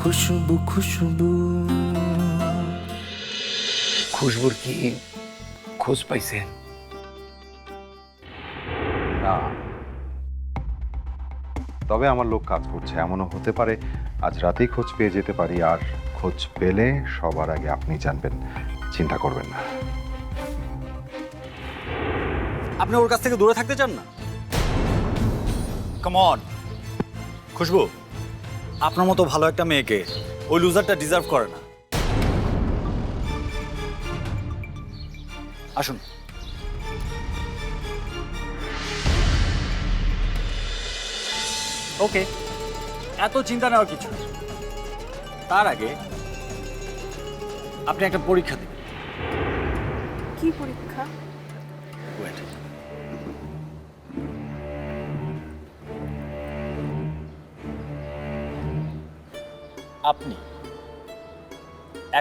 খুশবু খুশবু। খুশবুর কি খোঁজ পাইছেন? না, তবে আমার লোক কাজ করছে। এমনও হতে পারে আজ রাতেই খোঁজ পেয়ে যেতে পারি, আর খোঁজ পেলে সবার আগে আপনি জানবেন। চিন্তা করবেন না। আপনি ওর কাছ থেকে দূরে থাকতে চান না? কাম অন খুশবু, আপনার মতো ভালো একটা মেয়েকে ওই লুজারটা ডিজার্ভ করে না। আসুন। ওকে, এত চিন্তা নেওয়ার কিছু নেই। তার আগে আপনি একটা পরীক্ষা দিন। কি পরীক্ষা? ওয়েট। আপনি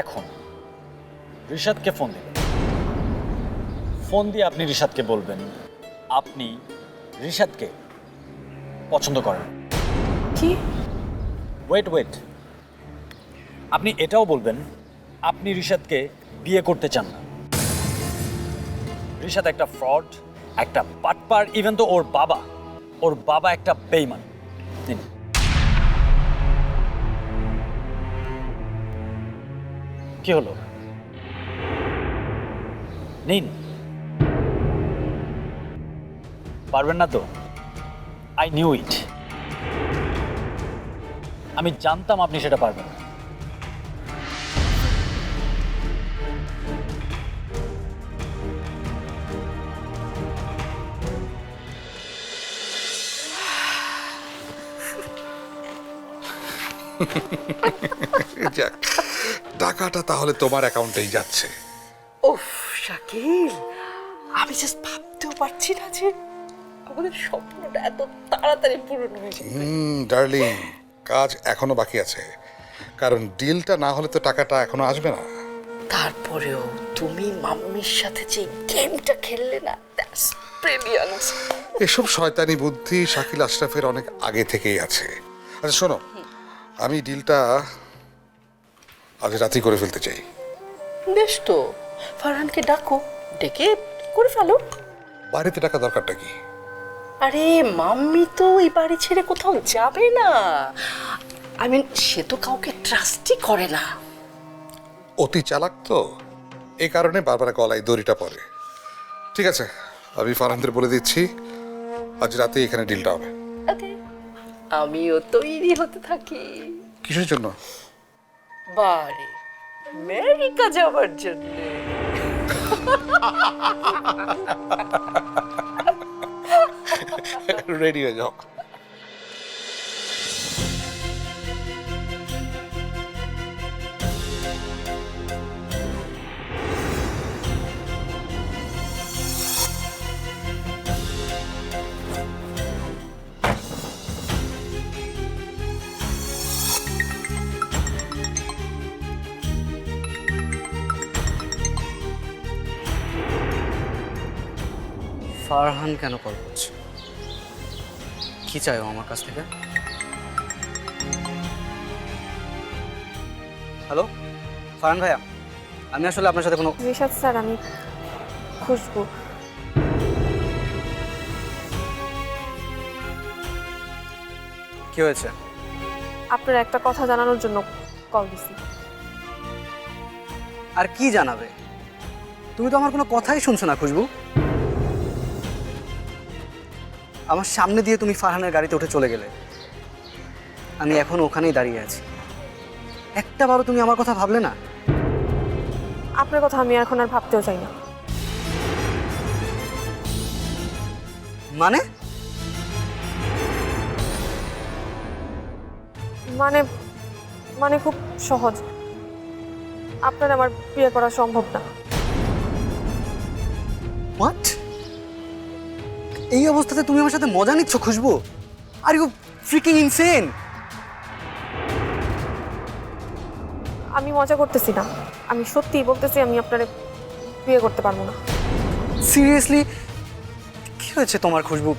এখন রিশাদকে ফোন দিবেন। ফোন দিয়ে আপনি রিশাদকে বলবেন আপনি রিশাদকে পছন্দ করেন। কি? ওয়েট ওয়েট, আপনি এটাও বলবেন আপনি রিশাদকে বিয়ে করতে চান না। রিশাদ একটা ফ্রড, একটা পাটপার, ইভেন তো ওর বাবা একটা বেঈমান। নিন। কি হলো? নিন। পারবেন না তো? I knew it. আমি জানতাম আপনি সেটা পারবেন না। যাক, টাকাটা তাহলে তোমার অ্যাকাউন্টেই যাচ্ছে। ওফ শাকিল, আমি জাস্ট ভাবতেও পারছি না যে আমাদের স্বপ্নটা এত তাড়াতাড়ি পূরণ হয়েছে। ডার্লিং, কাজ এখনো বাকি আছে, কারণ ডিলটা না হলে তো টাকাটা এখনো আসবে না। তারপরেও তুমি মাম্মির সাথে যে গেমটা খেললে না, দ্যাটস ব্রিলিয়ান্ট। এসব শয়তানি বুদ্ধি শাকিল আশরাফের অনেক আগে থেকেই আছে। আচ্ছা শোনো, আমি ডিলটা আজ রাতেই করে ফেলতে চাই। বেশ তো, ফারহানকে ডাকো, ডেকে করে ফেলো। বাড়িতে টাকা দরকারটা কি? আরে মাম্মি তো এই বাড়ি ছেড়ে কোথাও যাবে না। আই মিন, সে তো কাউকে ট্রাস্টই করে না। অতি চালাক তো, এই কারণে বারবার গলায় দড়িটা পড়ে। ঠিক আছে, আমি ফারহানদের বলে দিচ্ছি আজ রাতে এখানে ডিলটা হবে। ওকে, আমিও তৈরি হতে থাকি। কিসের জন্য? বারে আমেরিকা যাওয়ার জন্য। রেডি হয়ে যাও। ফারহান কেন কল করছে? কি চাই ও আমার কাছ থেকে? হ্যালো ফারহান ভাইয়া, আমি আসলে আপনার সাথে কোনো রিশাদ স্যার, আমি খুশবু। কি হয়েছে? আপনার একটা কথা জানানোর জন্য কল দিছি। আর কি জানাবে? তুমি তো আমার কোনো কথাই শুনছো না খুশবু। আমার সামনে দিয়ে তুমি ফারহানের গাড়িতে উঠে চলে গেলে, আমি এখন ওখানেই দাঁড়িয়ে আছি। একটা বারও তুমি আমার কথা ভাবলে না? আপনার কথা আমি এখন আর ভাবতেও চাই না। মানে? মানে মানে খুব সহজ, আপনার আমার বিয়ে করা সম্ভব না। হোয়াট? এই অবস্থাতে তুমি আমার সাথে মজা নিচ্ছ Khushbu? Are you freaking insane. আমি মজা করতেছি না, আমি সত্যিই বলতেছি আমি আপনার বিয়ে করতে পারবো না। সিরিয়াসলি? কি হয়েছে তোমার খুশবু?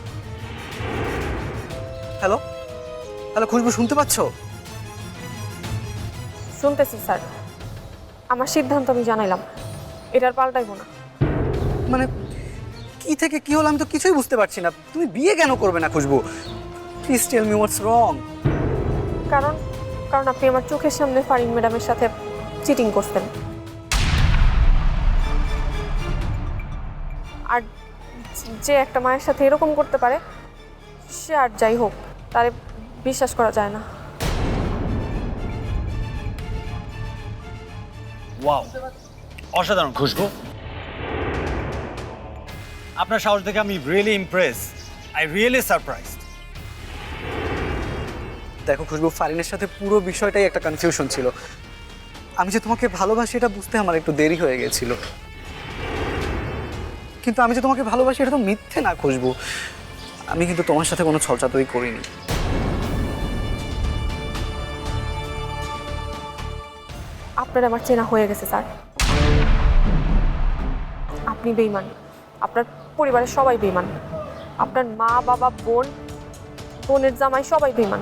হ্যালো হ্যালো খুশবু, শুনতে পাচ্ছ? শুনতেছি স্যার, আমার সিদ্ধান্ত আমি জানাইলাম, এটার পাল্টাইব না। মানে কি থেকে কি হলো আমি তো কিছুই বুঝতে পারছি না। তুমি বিয়ে কেন করবে না খুশবু? প্লিজ টেল মি হোয়াটস রং। কারণ কারণ আপনি আমার চোখের সামনে ফারিন ম্যাডামের সাথে চিটিং করতেন, আর যে একটা মায়ের সাথে এরকম করতে পারে সে আর যাই হোক তারে বিশ্বাস করা যায় না। ওয়াও, অসাধারণ খুশবু। আপনার সাহস দেখে আমি really Impress, I really surprised. দেখো খুশবু, ফারিনের সাথে পুরো বিষয়টাই একটা কনফিউশন ছিল। আমি যে তোমাকে ভালোবাসি এটা বুঝতে আমার একটু দেরি হয়ে গেছিল, কিন্তু আমি যে তোমাকে ভালোবাসি এটা তো মিথ্যে না খুশবু। আমি কিন্তু তোমার সাথে কোনো ছলচাতুরি করিনি। আপনার আমার চেনা হয়ে গেছে স্যার, আপনি বেঈমান, আপনার পরিবারের সবাই বেঈমান, আপনার মা বাবা বোন বোনের জামাই সবাই বেঈমান।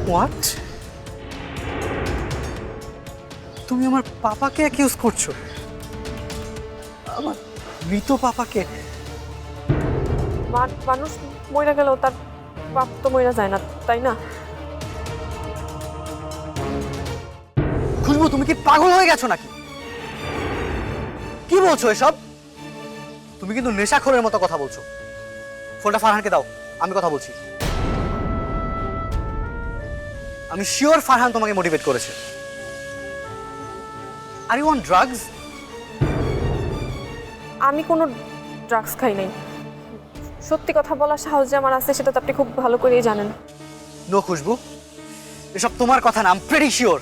হোয়াট? তুমি আমার পাপাকে অ্যাকিউজ করছো? আমার মৃত পাপাকে? মানুষ মইরা গেলেও তার বাপ তো মইরা যায় না, তাই না? খুশবু, তুমি কি পাগল হয়ে গেছো নাকি? কি বলছো এসব? তুমি কিন্তু নেশাখোরের মতো কথা বলছো। ফোনটা ফারহানকে দাও, আমি কথা বলছি। আমি শিওর ফারহান তোমাকে মোটিভেট করেছে। Are you on drugs? আমি কোনো ড্রাগস খাই নাই, সত্যি কথা বলার সাহস যে আমার আছে সেটা তো আপনি খুব ভালো করেই জানেন। নো খুশবু, এসব তোমার কথা না, I am pretty sure.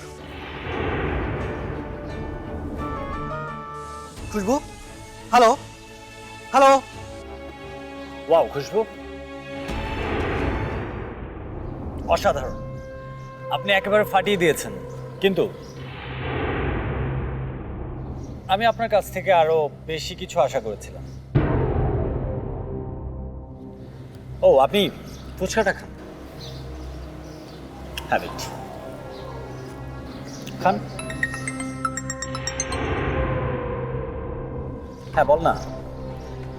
Khushbu, hello hello. Wow Khushbu, অসাধারণ, আপনি একেবারে ফাটিয়ে দিয়েছেন। কিন্তু আমি আপনার কাছ থেকে আরো বেশি কিছু আশা করেছিলাম। ও, আপনি ফুচকাটা খান, হ্যাবিট খান। হ্যাঁ বল না।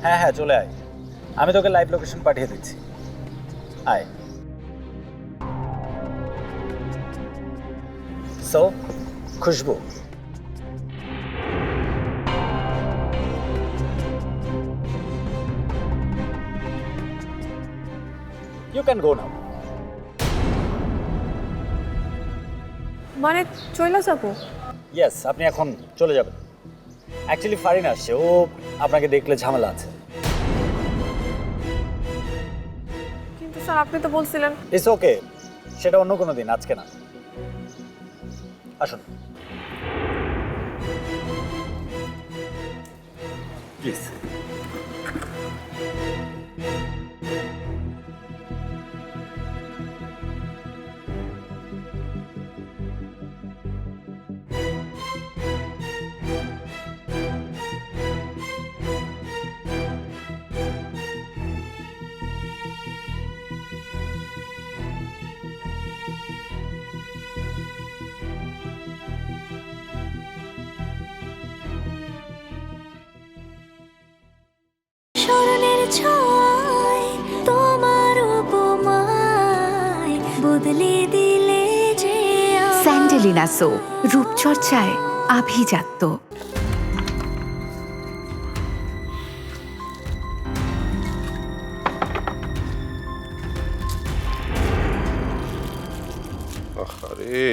হ্যাঁ হ্যাঁ চলে আয়, আমি তোকে লাইভ লোকেশন পাঠিয়ে দিচ্ছি, আয়। So Khushbu, you can go now. মানে চলে যাবো? ইয়েস, আপনি এখন চলে যাবেন। অ্যাকচুয়ালি ফারিন আসছে, ও আপনাকে দেখলে ঝামেলা আছে। কিন্তু স্যার আপনি তো বলছিলেন। ইটস ওকে, সেটা অন্য কোনো দিন, আজকে না। আসুন প্লিজ। স্মরণের ছোঁয়ায় তোমার উপমায় বদলে দিলে যে স্যান্ডেলিনা সো, রূপচর্চায় আভিজাত্য। আরে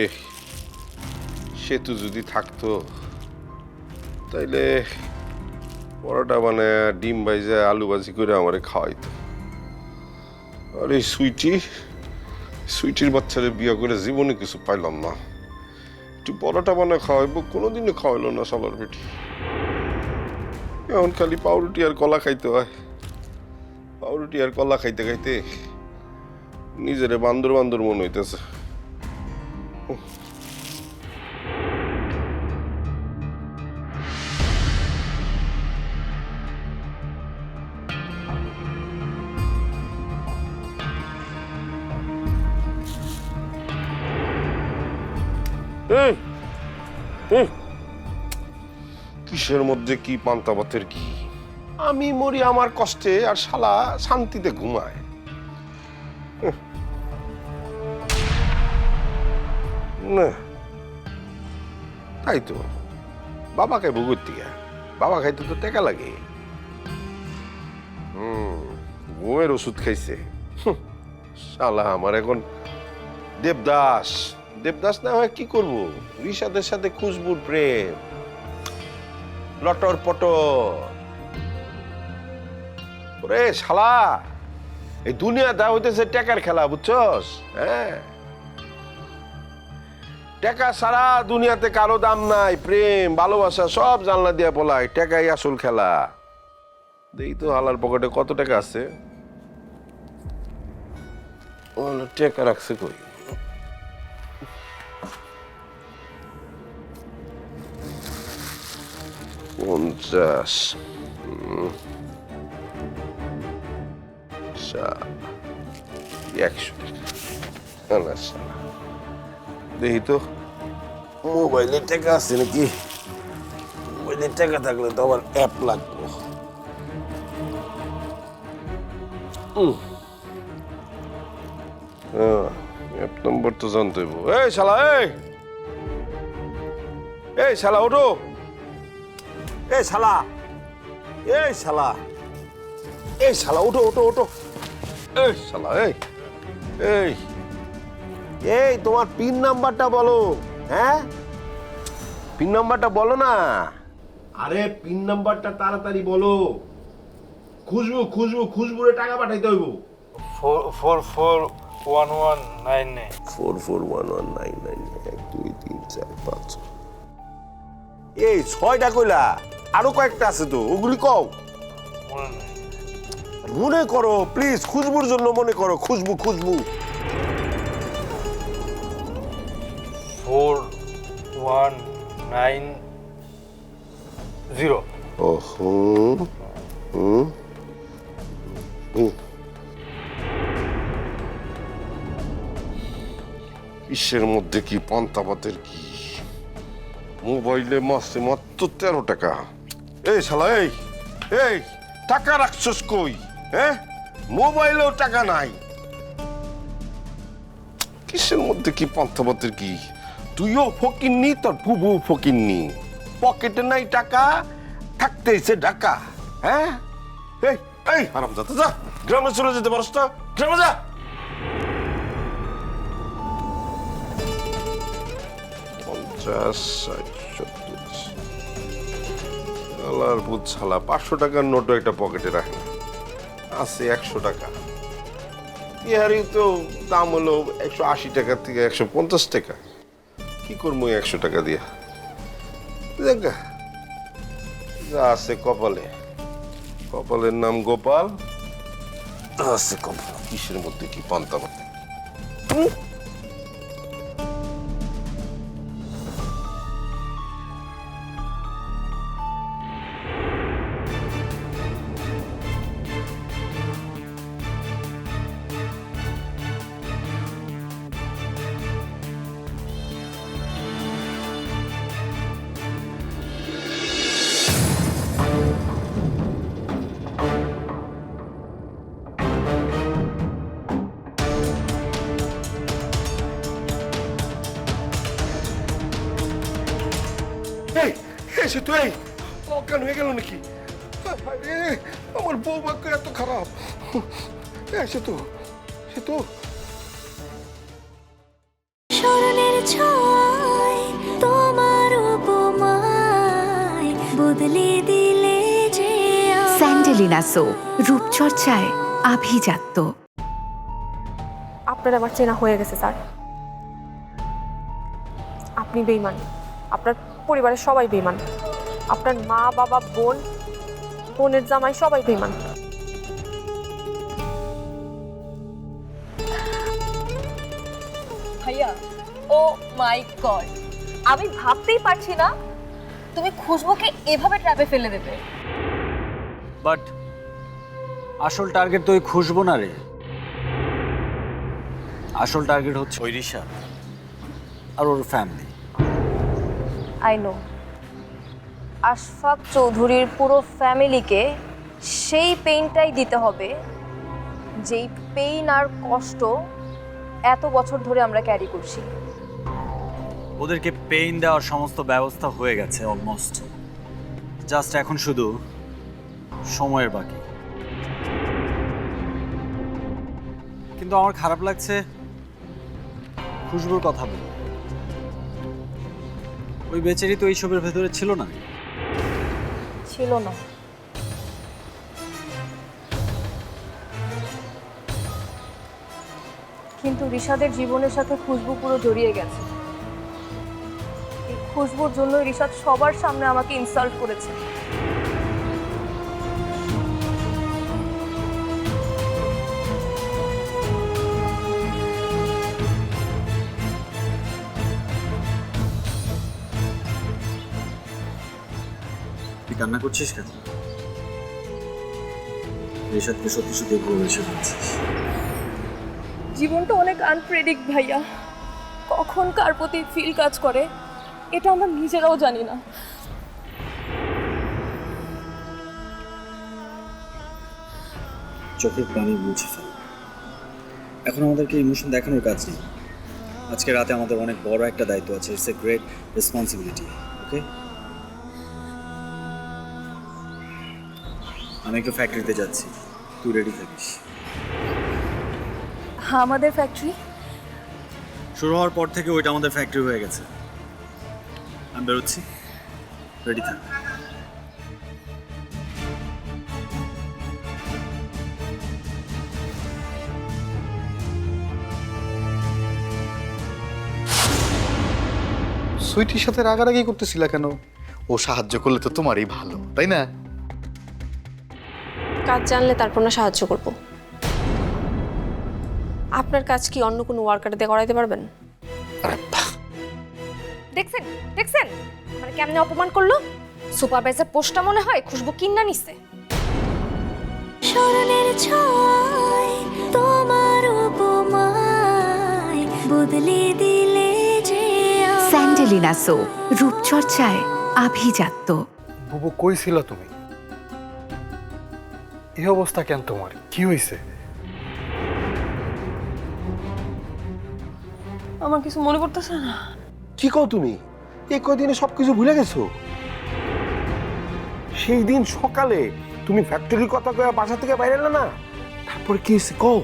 সেতু যদি থাকতো তাইলে পরোটা বানায় ডিম ভাইজা আলু ভাজি করে আমারে খাওয়াইতো। আরে সুইটির বাচ্চারে বিয়ে করে জীবনে কিছু পাইলাম না। একটু পরোটা বানায় খাওয়াইবো, কোনোদিনও খাওয়াইলো না সবার পেটি। এখন খালি পাউরুটি আর কলা খাইতে হয়। পাউরুটি আর কলা খাইতে খাইতে নিজেরে বান্দর বান্দর মনে হইতেছে। এই, এই, কিসের মধ্যে কি পান্তাবাতের কি? আমি মরি আমার কষ্টে আর শালা শান্তিতে ঘুমায়। না তাই তো, বাবা খাই ভুগুর থেকে, বাবা খাইতে তো টাকা লাগে। ঘুমের ওষুধ খাইছে শালা। আমার এখন দেবদাস, দেবদাস না হয় কি করব? রিশাদের সাথে খুশবুর প্রেম, লটর পটর। ওরে শালা, এই দুনিয়াটা হইতেছে টাকার খেলা, বুঝছস? হ্যাঁ, টাকা ছাড়া দুনিয়াতে কারো দাম নাই। প্রেম ভালোবাসা সব জানলা দিয়া বলাই, টাকাই আসল খেলা। দেখি তো হালার পকেটে কত টাকা আছে। টাকা রাখছে কই? পঞ্চাশ, একশো টাকা। দেখি তো মোবাইলে টাকা আছে নাকি। মোবাইলে টাকা থাকলে তো আবার অ্যাপ লাগবে। অ্যাপ নম্বর তো জানতে হইব। এই শালা, এই শালা ওঠো। এই শালা, এই শালা, এই শালা ওঠো ওঠো ওঠো। এই শালা, এই এই এই তোমার পিন নাম্বারটা বলো। হ্যাঁ, পিন নাম্বারটা বলো না। আরে পিন নাম্বারটা তাড়াতাড়ি বলো। খুশবু খুশবু খুশবুরে টাকা পাঠাইতে হইব। 441199 441199 1 2 3 4 5। এই 6টা কইলা, আরো কয়েকটা আছে তো, ওগুলি কও। মনে করো প্লিজ, খুশবুর জন্য মনে করো। খুশবু খুশবু 4190। ওহো, কিসের মধ্যে কি পান্তাবাতের কি? মোবাইলে মাসে মাত্র 13 টাকা। এই শালা, এই এই টাকা রাখছস কই? হ্যাঁ, মোবাইলেও টাকা নাই। কিসের মধ্যে কি পান্তাবাতের কি? তুইও ফকিন্নি, তোর বুবু ফকিন্নি। পকেটে নাই টাকা, থাকতেছে ঢাকা। হ্যাঁ, এই এই হারামজাদা, যা গ্রামে চলে যেতে পারস না? গ্রামে যা। আল্লাহর পুত শালা, 500 টাকার নোটও একটা পকেটে রাখে না, আছে 100 টাকা। ইহারই তো দাম হলো 180 টাকা থেকে 150 টাকা। কি করবো 100 টাকা দিয়া? দেখা যা আছে কপালে, কপালের নাম গোপাল, আছে কপাল। কিসের মধ্যে কি পান্তা পাতে। সে তো এই অজ্ঞান হয়ে গেল নাকি? আমার বউ বাক্য এত খারাপ। সে তো স্মরণের ছোঁয়ায় তোমার উপমায় বদলে দিলে যে স্যান্ডেলিনা সো, রূপচর্চায় আভিজাত্য। আপনার আমার চেনা হয়ে গেছে স্যার। আপনি বেঈমান, আপনার পরিবারের সবাই বেঈমান। আপনার মা বাবা বোন, বোনের জামাই সবাই বেঈমান। ভাইয়া, ও মাই গড, আমি ভাবতেই পারছি না তুমি খুশবুকে এভাবে ট্র্যাপে ফেলে দেবে। বাট আসল টার্গেট তো ওই খুশবু না রে। আসল টার্গেট হচ্ছে ওই রিশা আর ওর ফ্যামিলি। আই নো আশফাক চৌধুরীর পুরো ফ্যামিলিকে সেই পেইনটাই দিতে হবে যেই পেইন আর কষ্ট এত বছর ধরে আমরা ক্যারি করছি। ওদেরকে পেইন দেওয়ার সমস্ত ব্যবস্থা হয়ে গেছে অলমোস্ট, জাস্ট এখন শুধু সময়ের বাকি। কিন্তু আমার খারাপ লাগছে খুশবুর কথা বলে। ওই বেচারি তো এইসবের ভেতরে ছিল না। ছিল না, কিন্তু রিশাদের জীবনের সাথে খুশবু পুরো জড়িয়ে গেছে। এই খুশবুর জন্য রিশাদ সবার সামনে আমাকে ইনসাল্ট করেছে। তুই কান্না করছিস কেন? রিশাদকে সত্যি সত্যি ভালোবেসে ফেলছিস। জীবনটা অনেক আনপ্রেডিক্ট ভাইয়া, কখন কার প্রতি ফিল কাজ করে এটা আমরা নিজেরাও জানি না। চোখের পানি মুছে ফেল। এখন আমাদেরকে ইমোশন দেখানোর কাজ নেই। আজকে রাতে আমাদের অনেক বড় একটা দায়িত্ব আছে। It's a great responsibility. Okay, আমি একটু ফ্যাক্টরিতে যাচ্ছি, তুই রেডি থাকিস। আমাদের ফ্যাক্টরি শুরু হওয়ার পর থেকে ওইটা আমাদের ফ্যাক্টরি হয়ে গেছে। আমি বেরোচ্ছি, রেডি থাক। সুইটির সাথে রাগারাগি করতেছিলা কেন? ও সাহায্য করলে তো তোমারই ভালো, তাই না? কাজ জানলে তারপর না সাহায্য করব। আপনার কাজ কি অন্য কোনো ওয়ার্কার দিয়ে করাইতে পারবেন? দেখছেন দেখছেন মানে কেমনে অপমান করলো। সুপারভাইজার পোস্টটা মনে হয় খুশবু কিন্না নিছে। স্মরণের ছয় তোমার উপমায় বদলে দিলে যে স্যান্ডেলিনা সো, রূপচর্চায় আভিজাত্য। বুবু কই ছিল তুমি? এই অবস্থা কেন তোমার? কি হয়েছে? আমার কিছু মনে পড়তেছে না। কি কও তুমি? এই কদিনে সবকিছু ভুলে গেছো? সেই দিন সকালে তুমি ফ্যাক্টরির কথা কয়ে বাসা থেকে বাইরে এলে না, তারপরে কি হয়েছে কও?